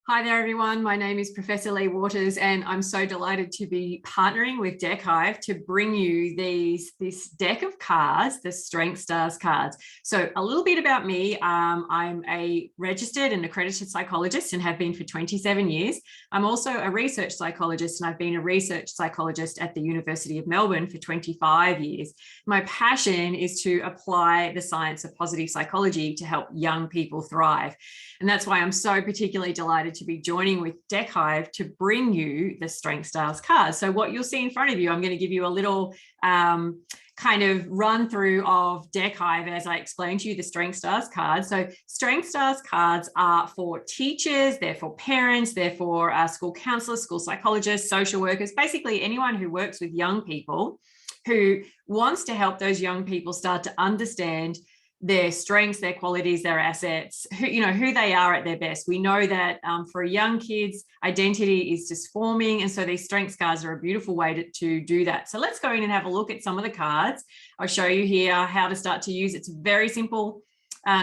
Hi there, everyone. My name is Professor Lea Waters, and I'm so delighted to be partnering with Deck Hive to bring you this deck of cards, the Strength Stars cards. So a little bit about me. I'm a registered and accredited psychologist and have been for 27 years. I'm also a research psychologist, and I've been a research psychologist at the University of Melbourne for 25 years. My passion is to apply the science of positive psychology to help young people thrive. And that's why I'm so particularly delighted to be joining with Deck Hive to bring you the Strength Stars cards. So what you'll see in front of you, I'm going to give you a little kind of run through of Deck Hive as I explain to you the Strength Stars cards. So Strength Stars cards are for teachers, they're for parents, they're for school counselors, school psychologists, social workers, basically anyone who works with young people who wants to help those young people start to understand their strengths, their qualities, their assets, who they are at their best. We know that for young kids, identity is just forming. And so these strengths cards are a beautiful way to do that. So let's go in and have a look at some of the cards. I'll show you here how to start to use. It's a very simple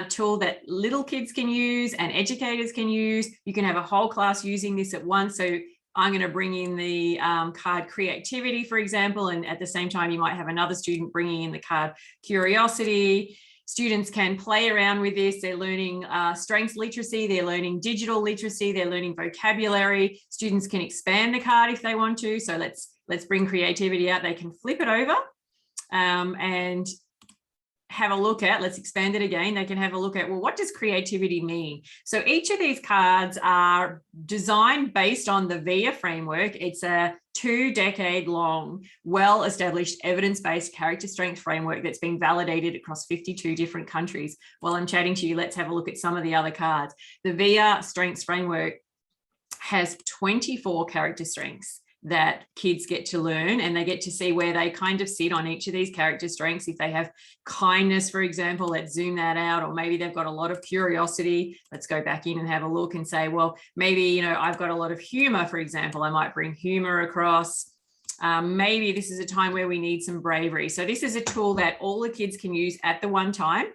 tool that little kids can use and educators can use. You can have a whole class using this at once. So I'm going to bring in the card creativity, for example, and at the same time, you might have another student bringing in the card curiosity. Students can play around with this. They're learning strengths literacy, they're learning digital literacy, they're learning vocabulary. Students can expand the card if they want to. So let's bring creativity out. They can flip it over and have a look at, let's expand it again. They can have a look at, well, what does creativity mean? So each of these cards are designed based on the VIA framework. It's a 2-decade-long, well-established evidence-based character strength framework that's been validated across 52 different countries. While I'm chatting to you, let's have a look at some of the other cards. The VIA Strengths Framework has 24 character strengths that kids get to learn, and they get to see where they kind of sit on each of these character strengths. If they have kindness, for example, let's zoom that out, or maybe they've got a lot of curiosity. Let's go back in and have a look and say, well, maybe, I've got a lot of humor, for example. I might bring humor across. Maybe this is a time where we need some bravery. So this is a tool that all the kids can use at the one time.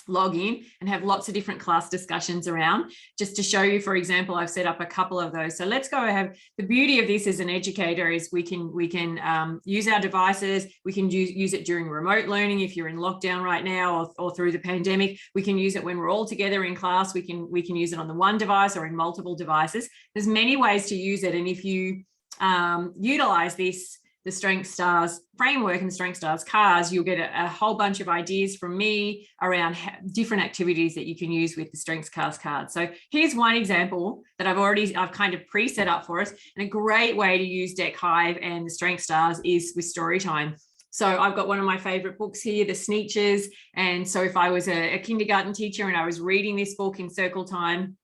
Log in and have lots of different class discussions around. Just to show you, for example, I've set up a couple of those. So let's go have, the beauty of this as an educator is we can use our devices. We can use it during remote learning if you're in lockdown right now, or through the pandemic. We can use it when we're all together in class. We can use it on the one device or in multiple devices. There's many ways to use it, and if you utilize this, the Strength Stars framework and the Strength Stars cards, you'll get a whole bunch of ideas from me around different activities that you can use with the Strength Stars cards. So here's one example that I've kind of pre-set up for us. And a great way to use Deck Hive and the Strength Stars is with story time. So I've got one of my favorite books here, The Sneetches. And so if I was a kindergarten teacher and I was reading this book in circle time,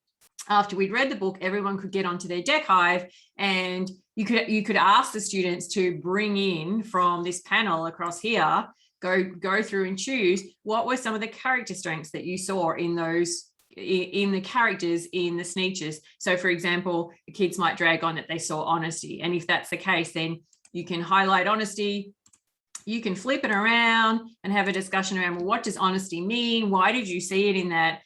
after we'd read the book, everyone could get onto their Deck Hive, and you could ask the students to bring in from this panel across here, go through and choose what were some of the character strengths that you saw in the characters in the Sneetches. So for example, the kids might drag on that they saw honesty. And if that's the case, then you can highlight honesty. You can flip it around and have a discussion around, well, what does honesty mean? Why did you see it in that?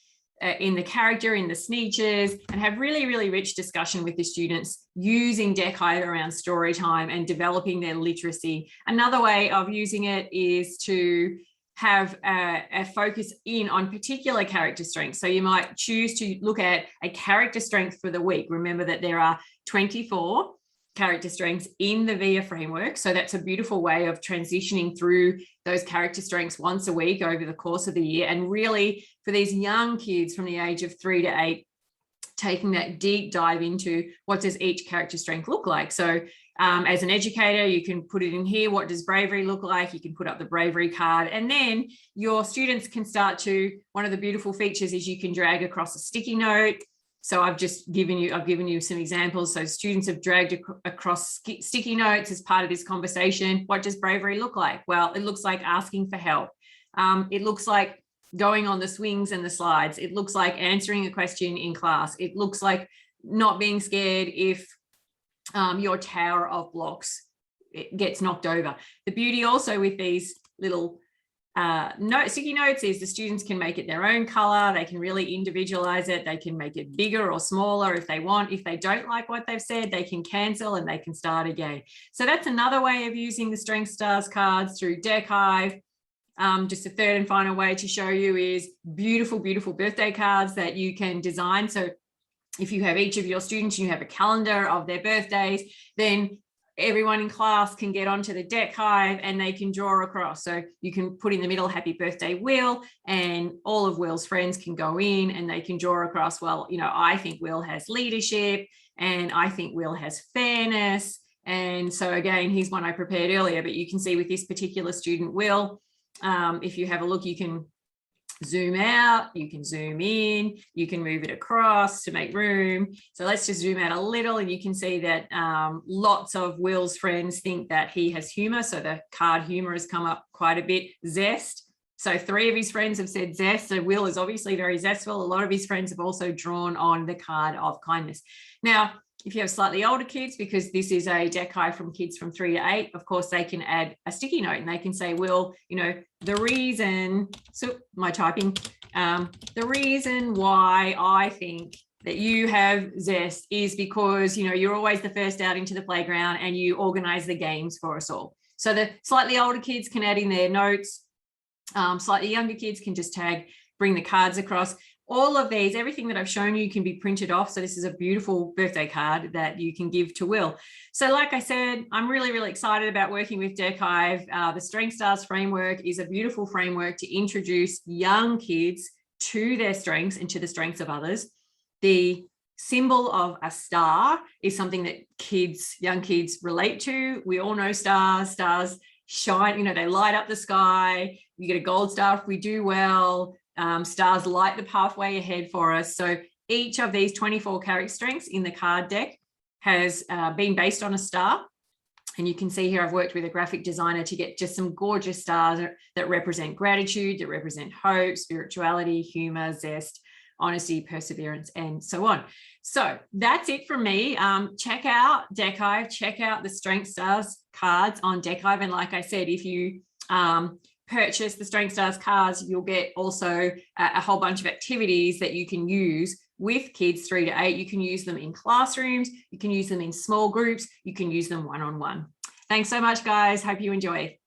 In the character, in the Sneetches, and have really, really rich discussion with the students using Deck Hive around story time and developing their literacy. Another way of using it is to have a focus in on particular character strengths. So you might choose to look at a character strength for the week. Remember that there are 24 character strengths in the VIA framework. So that's a beautiful way of transitioning through those character strengths once a week over the course of the year. And really for these young kids from the age of 3 to 8, taking that deep dive into what does each character strength look like. So as an educator, you can put it in here. What does bravery look like? You can put up the bravery card, and then your students can start to, one of the beautiful features is you can drag across a sticky note. So I've given you some examples. So students have dragged across sticky notes as part of this conversation. What does bravery look like? Well, it looks like asking for help. It looks like going on the swings and the slides. It looks like answering a question in class. It looks like not being scared if your tower of blocks gets knocked over. The beauty also with these little sticky notes is the students can make it their own color. They can really individualize it. They can make it bigger or smaller if they want. If they don't like what they've said, they can cancel and they can start again. So that's another way of using the Strength Stars cards through Deck Hive. Just a third and final way to show you is beautiful, beautiful birthday cards that you can design. So if you have each of your students, you have a calendar of their birthdays, then everyone in class can get onto the Deck Hive and they can draw across. So you can put in the middle, happy birthday, Will, and all of Will's friends can go in and they can draw across, well, you know, I think Will has leadership and I think Will has fairness. And so again, here's one I prepared earlier, but you can see with this particular student, Will, if you have a look, you can zoom out, you can zoom in, you can move it across to make room. So let's just zoom out a little and you can see that lots of Will's friends think that he has humor. So the card humor has come up quite a bit. Zest. So 3 of his friends have said zest. So Will is obviously very zestful. A lot of his friends have also drawn on the card of kindness. Now, if you have slightly older kids, because this is a Deck Hive from kids from 3 to 8, of course, they can add a sticky note and they can say, Will, you know, the reason, so my typing, the reason why I think that you have zest is because, you know, you're always the first out into the playground and you organize the games for us all. So the slightly older kids can add in their notes. Slightly younger kids can just tag, bring the cards across. All of these, everything that I've shown you can be printed off. So this is a beautiful birthday card that you can give to Will. So like I said, I'm really, really excited about working with Deck Hive. The Strength Stars framework is a beautiful framework to introduce young kids to their strengths and to the strengths of others. The symbol of a star is something that young kids relate to. We all know stars. Stars shine, you know, they light up the sky. You get a gold star if we do well. Stars light the pathway ahead for us. So each of these 24 character strengths in the card deck has been based on a star. And you can see here, I've worked with a graphic designer to get just some gorgeous stars that represent gratitude, that represent hope, spirituality, humor, zest, honesty, perseverance, and so on. So that's it from me. Check out Deck Hive, check out the Strength Stars cards on Deck Hive. And like I said, if you purchase the Strength Stars cards, you'll get also a whole bunch of activities that you can use with kids 3 to 8. You can use them in classrooms, you can use them in small groups, you can use them one-on-one. Thanks so much, guys. Hope you enjoy.